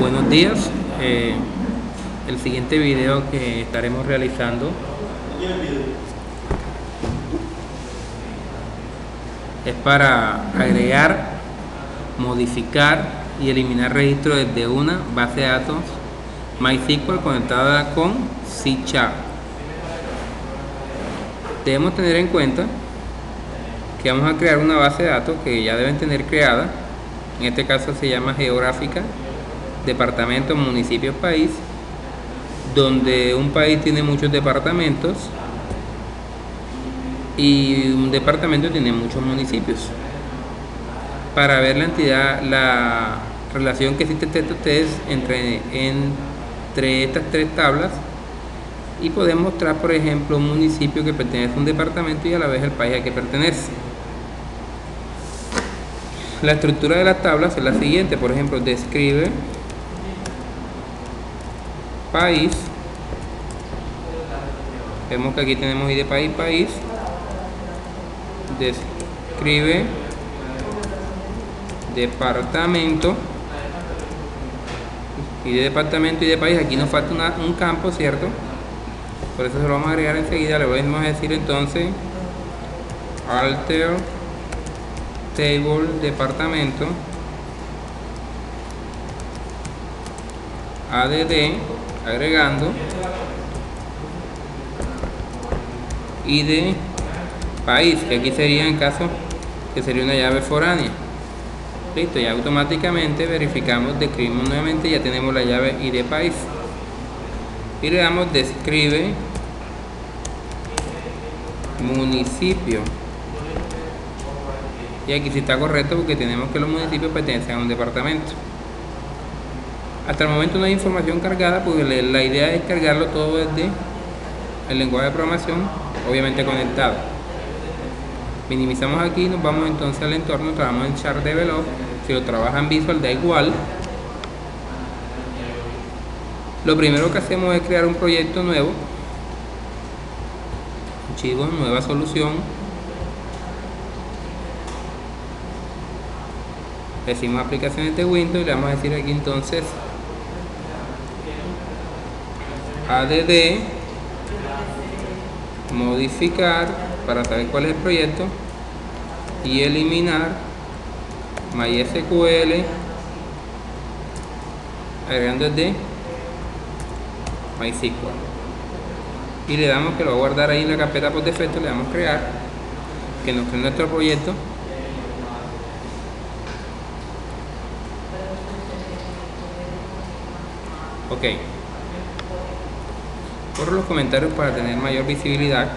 Buenos días. El siguiente video que estaremos realizando es para agregar, modificar y eliminar registros desde una base de datos MySQL conectada con C#. Debemos tener en cuenta que vamos a crear una base de datos que ya deben tener creada. En este caso se llama geográfica, departamento, municipio, país, donde un país tiene muchos departamentos y un departamento tiene muchos municipios. Para ver la relación que existe entre ustedes entre estas tres tablas, y podemos mostrar, por ejemplo, un municipio que pertenece a un departamento y a la vez el país al que pertenece. La estructura de las tablas es la siguiente. Por ejemplo, describe país. Vemos que aquí tenemos ID país, país. Describe departamento. Y de departamento y de país, aquí nos falta un campo, ¿cierto? Por eso se lo vamos a agregar enseguida. Le vamos a decir entonces alter table departamento add, agregando id país, que aquí sería en caso que sería una llave foránea. Listo, y automáticamente verificamos, describimos nuevamente, ya tenemos la llave id país y le damos describe municipio, y aquí sí está correcto porque tenemos que los municipios pertenecen a un departamento. Hasta el momento no hay información cargada porque la idea es cargarlo todo desde el lenguaje de programación, obviamente conectado. Minimizamos aquí, nos vamos entonces al entorno, trabajamos en Chart Develop. Si lo trabajan Visual da igual. Lo primero que hacemos es crear un proyecto nuevo, archivo, nueva solución. Decimos aplicaciones de Windows y le vamos a decir aquí entonces add, modificar para saber cuál es el proyecto, y eliminar MySQL agregando desde MySQL, y le damos que lo va a guardar ahí en la carpeta por defecto. Le damos crear, que nos cree nuestro proyecto. Ok, corro los comentarios para tener mayor visibilidad.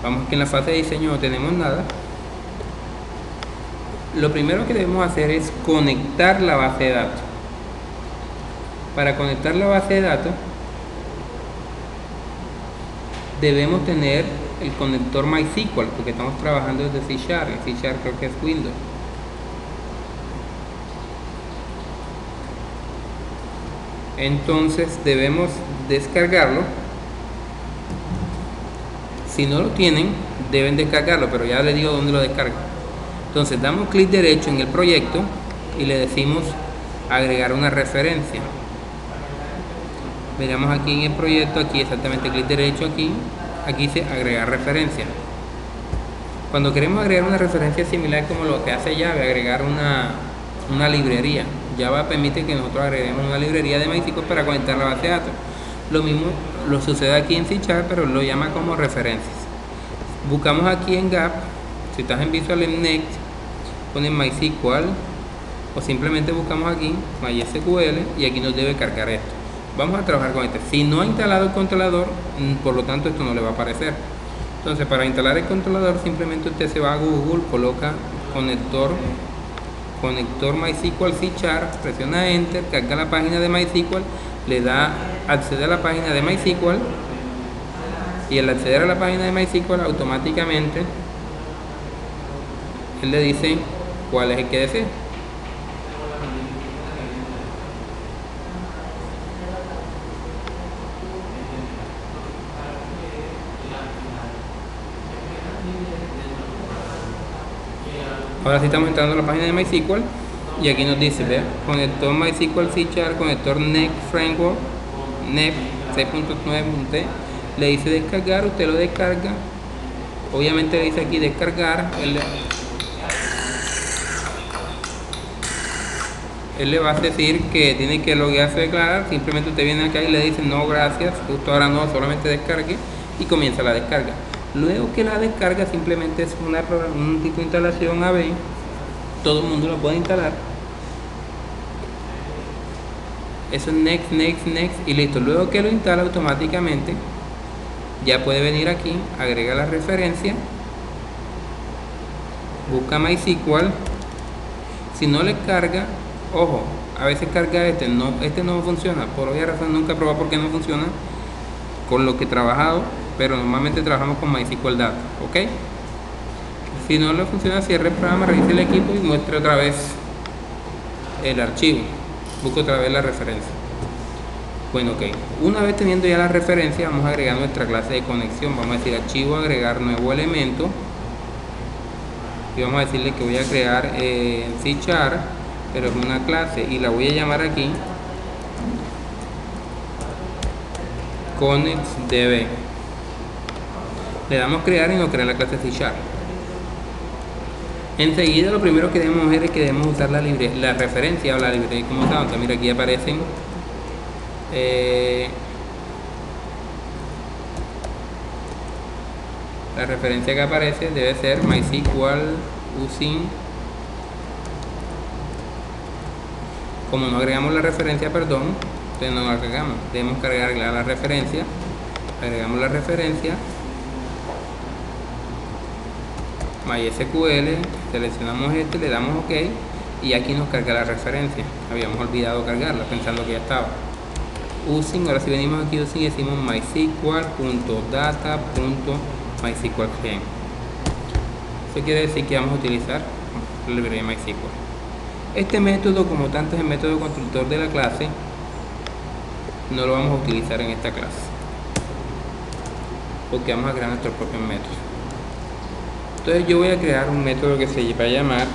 Vamos aquí en la fase de diseño, no tenemos nada. Lo primero que debemos hacer es conectar la base de datos. Para conectar la base de datos debemos tener el conector MySQL, porque estamos trabajando desde C#. C# creo que es Windows. Entonces debemos descargarlo. Si no lo tienen, deben descargarlo, pero ya les digo dónde lo descargan. Entonces damos clic derecho en el proyecto y le decimos agregar una referencia. Miramos aquí en el proyecto, aquí exactamente clic derecho, aquí dice agregar referencia. Cuando queremos agregar una referencia similar como lo que hace Java, agregar una librería. Java permite que nosotros agreguemos una librería de MySQL para conectar la base de datos. Lo mismo lo sucede aquí en C#, pero lo llama como referencias. Buscamos aquí en Gap, si estás en Visual en Next, ponen MySQL, o simplemente buscamos aquí MySQL y aquí nos debe cargar esto. Vamos a trabajar con este. Si no ha instalado el controlador, por lo tanto esto no le va a aparecer. Entonces, para instalar el controlador, simplemente usted se va a Google, coloca conector MySQL C#, presiona Enter, carga la página de MySQL, le da acceder a la página de MySQL, y al acceder a la página de MySQL automáticamente él le dice cuál es el que desea. Ahora sí estamos entrando a la página de MySQL y aquí nos dice, ¿ve? Conector MySQL C#, conector NET Framework, NET 6.9.t, le dice descargar, usted lo descarga, obviamente le dice aquí descargar, él le va a decir que tiene que loguearse, declarar, simplemente usted viene acá y le dice no gracias, justo ahora no, solamente descargue y comienza la descarga. Luego que la descarga simplemente es un tipo de instalación AB, todo el mundo lo puede instalar. Eso es next, next, next y listo. Luego que lo instala automáticamente, ya puede venir aquí, agrega la referencia, busca MySQL. Si no le carga, ojo, a veces carga este no funciona, por obvia razón nunca he probado por qué no funciona con lo que he trabajado, pero normalmente trabajamos con MySQL Data, ¿ok? Si no le funciona, cierre el programa, revise el equipo y muestre otra vez el archivo, busque otra vez la referencia. Bueno, ok, una vez teniendo ya la referencia, vamos a agregar nuestra clase de conexión. Vamos a decir archivo, agregar nuevo elemento y vamos a decirle que voy a crear C#, pero es una clase y la voy a llamar aquí ConnectDB. Le damos crear y nos crea la clase C#. Enseguida lo primero que debemos hacer es que debemos usar la referencia o la librería como tal. Entonces mira, aquí aparecen la referencia que aparece debe ser MySQL using. Como no agregamos la referencia, perdón, entonces no la agregamos, debemos cargar la referencia, agregamos la referencia, MySQL, seleccionamos este, le damos OK y aquí nos carga la referencia. Habíamos olvidado cargarla pensando que ya estaba. Using, ahora si venimos aquí using y decimos mysql.data.mysql client. Eso quiere decir que vamos a utilizar la librería MySQL. Este método, como tanto es el método constructor de la clase, no lo vamos a utilizar en esta clase porque vamos a crear nuestros propios métodos. Entonces yo voy a crear un método que se va a llamar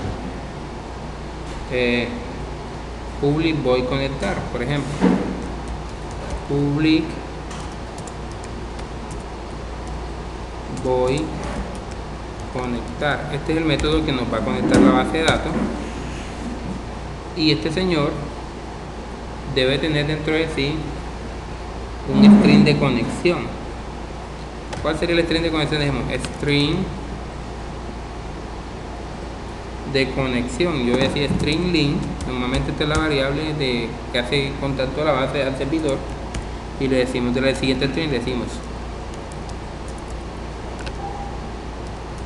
public void conectar, por ejemplo. Public void conectar. Este es el método que nos va a conectar la base de datos. Y este señor debe tener dentro de sí un string de conexión. ¿Cuál sería el string de conexión? Dijimos string de conexión. Yo voy a decir string link. Normalmente esta es la variable que hace contacto a la base al servidor. Y le decimos de la siguiente string, le decimos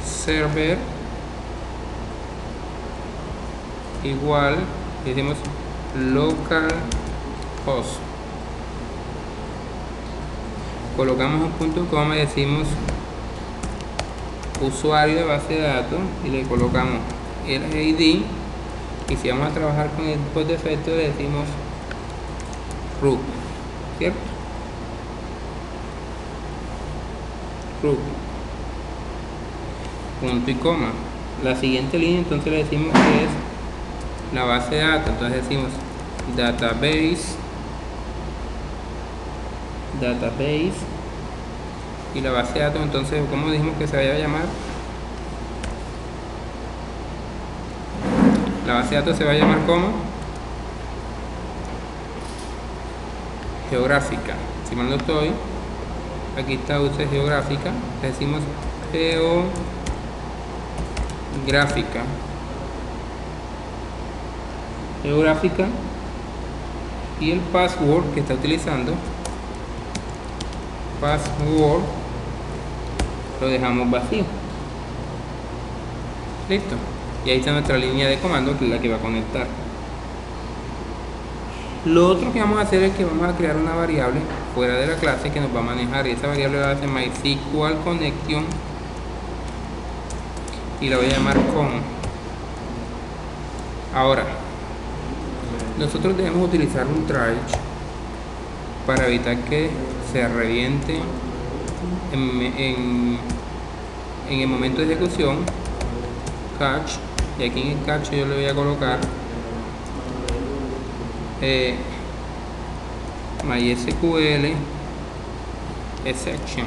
server igual, decimos localhost, colocamos un punto coma y decimos usuario de base de datos y le colocamos el ID, y si vamos a trabajar con el por defecto le decimos root, ¿cierto? Root, punto y coma. La siguiente línea entonces le decimos que es la base de datos, entonces decimos database y la base de datos, entonces como dijimos que se vaya a llamar, la base de datos se va a llamar como geográfica, si mal no estoy, aquí está usted geográfica, le decimos geográfica y el password que está utilizando, password, lo dejamos vacío. Listo, y ahí está nuestra línea de comando, que es la que va a conectar. Lo otro que vamos a hacer es que vamos a crear una variable fuera de la clase que nos va a manejar, y esa variable va a ser MySQL connection y la voy a llamar con. Ahora nosotros debemos utilizar un try para evitar que se reviente en el momento de ejecución catch, y aquí en el catch yo le voy a colocar MySQL exception.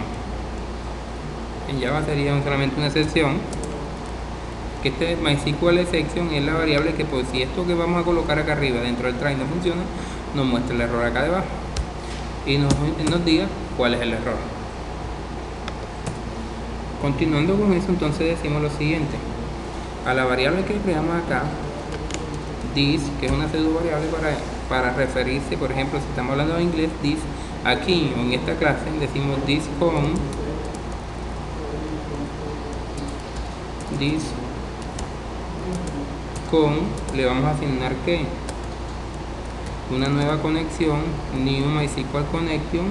En Java sería solamente una excepción, que este MySQL exception es la variable que, pues, si esto que vamos a colocar acá arriba dentro del try no funciona, nos muestra el error acá debajo y nos diga cuál es el error. Continuando con eso, entonces decimos lo siguiente: a la variable que creamos acá, this, que es una pseudo variable para referirse, por ejemplo, si estamos hablando de inglés, this, aquí en esta clase decimos this con le vamos a asignar que una nueva conexión, new MySQL connection,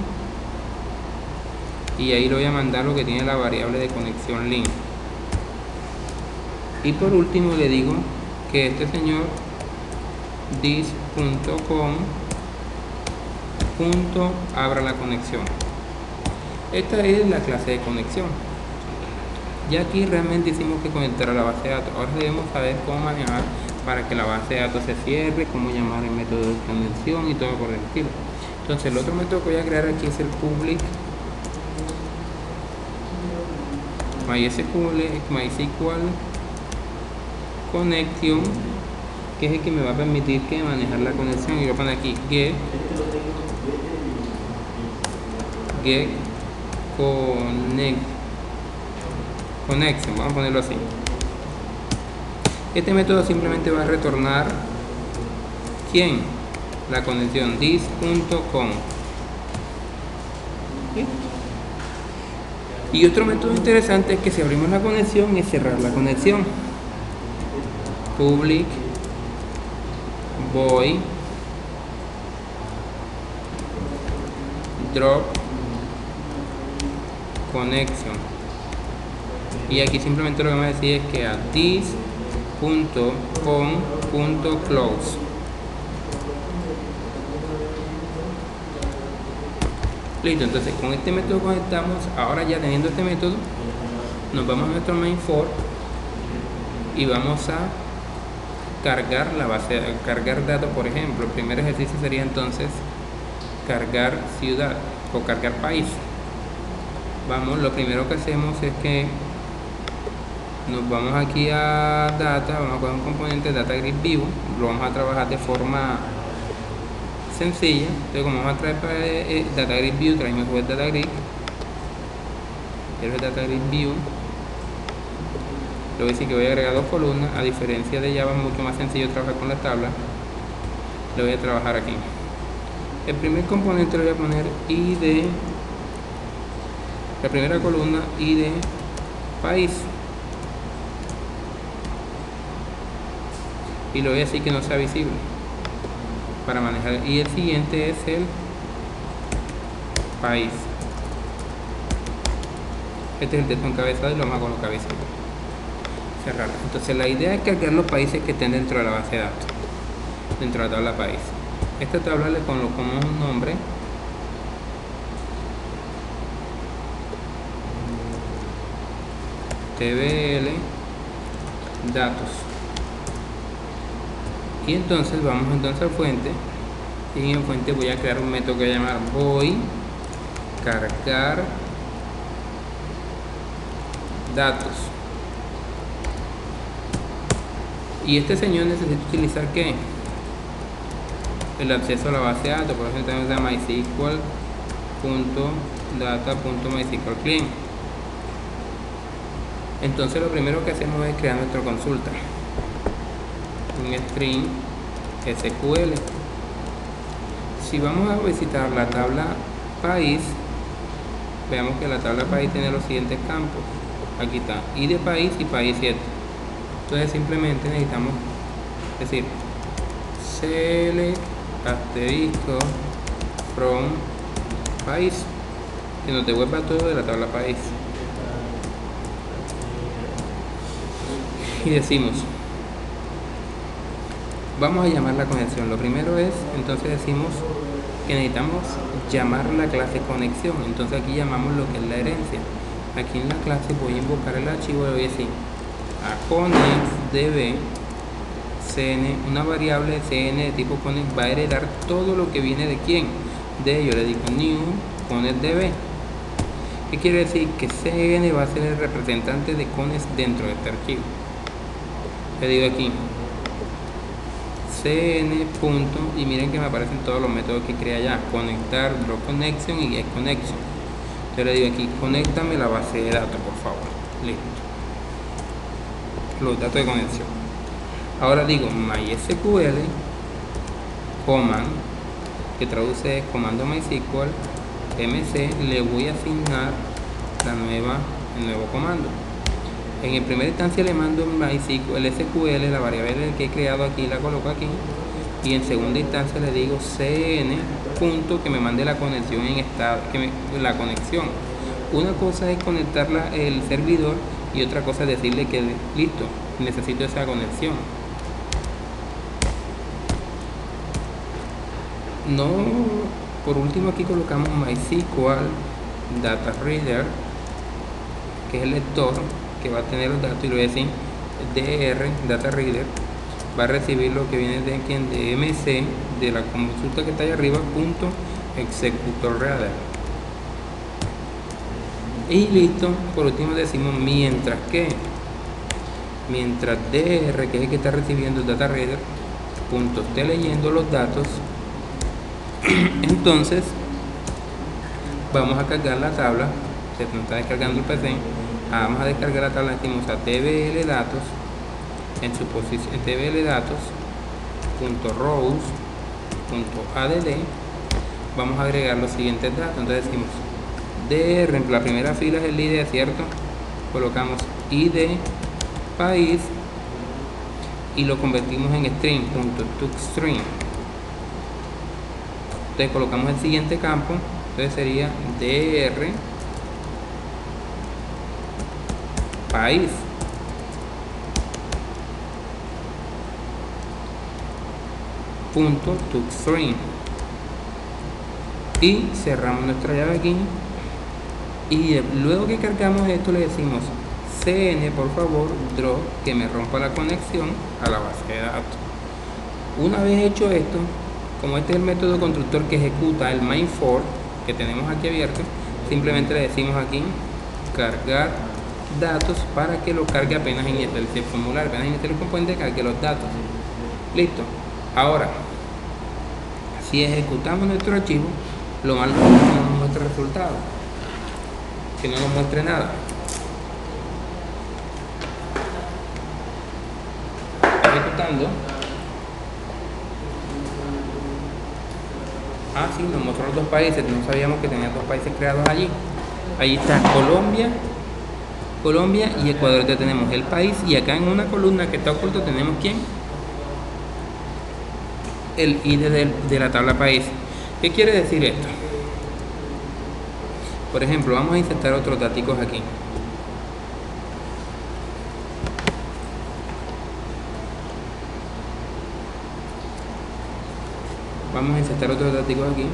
y ahí lo voy a mandar lo que tiene la variable de conexión link. Y por último le digo que este señor this.com abra la conexión. Esta es la clase de conexión. Ya aquí realmente hicimos que conectar a la base de datos. Ahora debemos saber cómo manejar para que la base de datos se cierre, cómo llamar el método de conexión y todo por el estilo. Entonces el otro método que voy a crear aquí es el public MySQL connection, que es el que me va a permitir que manejar la conexión. Y voy a poner aquí get connection, vamos a ponerlo así. Este método simplemente va a retornar ¿quién? La conexión this.com. Y otro método interesante es que si abrimos la conexión es cerrar la conexión. Public void drop connection, y aquí simplemente lo que vamos a decir es que a this.com.close. Listo, entonces con este método conectamos. Ahora ya teniendo este método, nos vamos a nuestro main for y vamos a cargar la base, cargar datos. Por ejemplo, el primer ejercicio sería entonces cargar ciudad o cargar país. Vamos, lo primero que hacemos es que nos vamos aquí a data, vamos a coger un componente data grid view, lo vamos a trabajar de forma sencilla. Entonces, como vamos a traer para data grid view, traemos el data grid, quiero el data grid view. Le voy a decir que voy a agregar dos columnas. A diferencia de Java, es mucho más sencillo trabajar con la tabla. Le voy a trabajar aquí. El primer componente le voy a poner ID, la primera columna ID país, y le voy a decir que no sea visible para manejar. Y el siguiente es el país. Este es el texto encabezado y lo vamos a colocar visible. Cerrar. Entonces la idea es cargar los países que estén dentro de la base de datos, dentro de la tabla país. Esta tabla le colocamos un nombre, TBL datos, y entonces vamos entonces a fuente, y en fuente voy a crear un método que voy a llamar voy cargar datos. Y este señor necesita utilizar ¿qué? El acceso a la base de datos. Por ejemplo, tenemos a mysql.data.mysql client. Entonces lo primero que hacemos es crear nuestra consulta, un string SQL. Si vamos a visitar la tabla país, veamos que la tabla país tiene los siguientes campos. Aquí está ID país y país 7. Entonces simplemente necesitamos decir select asterisco from país, que nos devuelva todo de la tabla país. Y decimos, vamos a llamar la conexión. Lo primero es, entonces decimos que necesitamos llamar la clase conexión. Entonces aquí llamamos lo que es la herencia. Aquí en la clase voy a invocar el archivo y voy a decir a connect.db cn, una variable cn de tipo connect va a heredar todo lo que viene de quién, de, yo le digo new connect.db. ¿Qué quiere decir? Que cn va a ser el representante de connect dentro de este archivo. Le digo aquí cn punto, y miren que me aparecen todos los métodos que crea ya: conectar, draw connection y get connection. Yo le digo aquí, conéctame la base de datos, por favor. Listo, los datos de conexión. Ahora digo MySQL command, que traduce comando MySQL mc, le voy a asignar el nuevo comando. En primera instancia le mando MySQL SQL, la variable que he creado aquí, la coloco aquí, y en segunda instancia le digo cn punto, que me mande la conexión en estado, la conexión. Una cosa es conectar el servidor y otra cosa es decirle que listo, necesito esa conexión. No, por último aquí colocamos MySQL Data Reader, que es el lector que va a tener los datos, y lo voy a decir DR Data Reader va a recibir lo que viene de quien, de MC, de la consulta que está ahí arriba, punto executor reader. Y listo. Por último decimos mientras DR, que es el que está recibiendo el data reader, punto esté leyendo los datos, entonces vamos a cargar la tabla. Se nos está descargando el PC. Vamos a descargar la tabla, decimos a tbl datos, en su posición tbl datos .rows .add, vamos a agregar los siguientes datos. Entonces decimos dr, en la primera fila es el ID, ¿cierto? Colocamos id país y lo convertimos en string, .toString. Entonces colocamos el siguiente campo, entonces sería dr país. .toString, y cerramos nuestra llave aquí, y luego que cargamos esto le decimos cn, por favor, draw, que me rompa la conexión a la base de datos. Una vez hecho esto, como este es el método constructor que ejecuta el main for que tenemos aquí abierto, simplemente le decimos aquí cargar datos para que lo cargue apenas inicie el formulario, apenas inicie el componente, cargue los datos. Listo. Ahora, si ejecutamos nuestro archivo, lo malo es que no nos muestre resultado, que no nos muestre nada. Ejecutando. Sí, nos mostró los dos países. No sabíamos que tenía dos países creados allí. Allí está Colombia y Ecuador. Entonces tenemos el país, y acá en una columna que está oculto tenemos ¿quién? El ID de la tabla país. ¿Qué quiere decir esto? Por ejemplo, vamos a insertar otros datos aquí. Vamos a insertar otros datos aquí.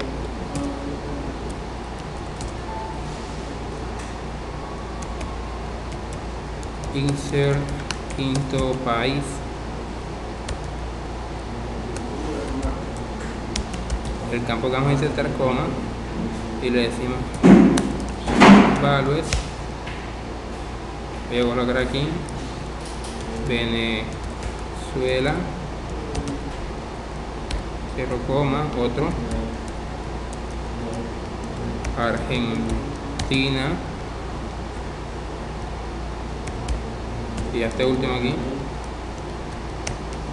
Insert quinto país. El campo que vamos a insertar coma, y le decimos values. Voy a colocar aquí Venezuela, cierro coma, otro, Argentina, y este último aquí,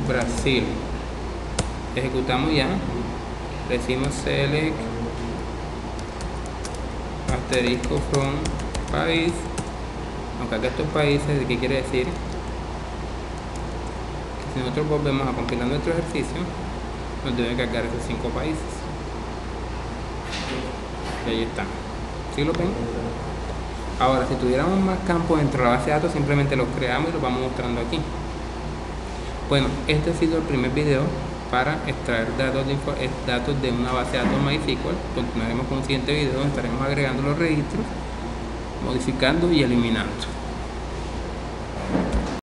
Brasil. Ejecutamos ya. Decimos select asterisco from país, aunque acá estos países, ¿qué quiere decir? Que si nosotros volvemos a compilar nuestro ejercicio, nos debe cargar esos 5 países, y ahí están. ¿Sí lo ven? Ahora, si tuviéramos más campos dentro de la base de datos, simplemente los creamos y los vamos mostrando aquí. Bueno, este ha sido el primer video para extraer datos de una base de datos MySQL. Continuaremos con un siguiente video donde estaremos agregando los registros, modificando y eliminando.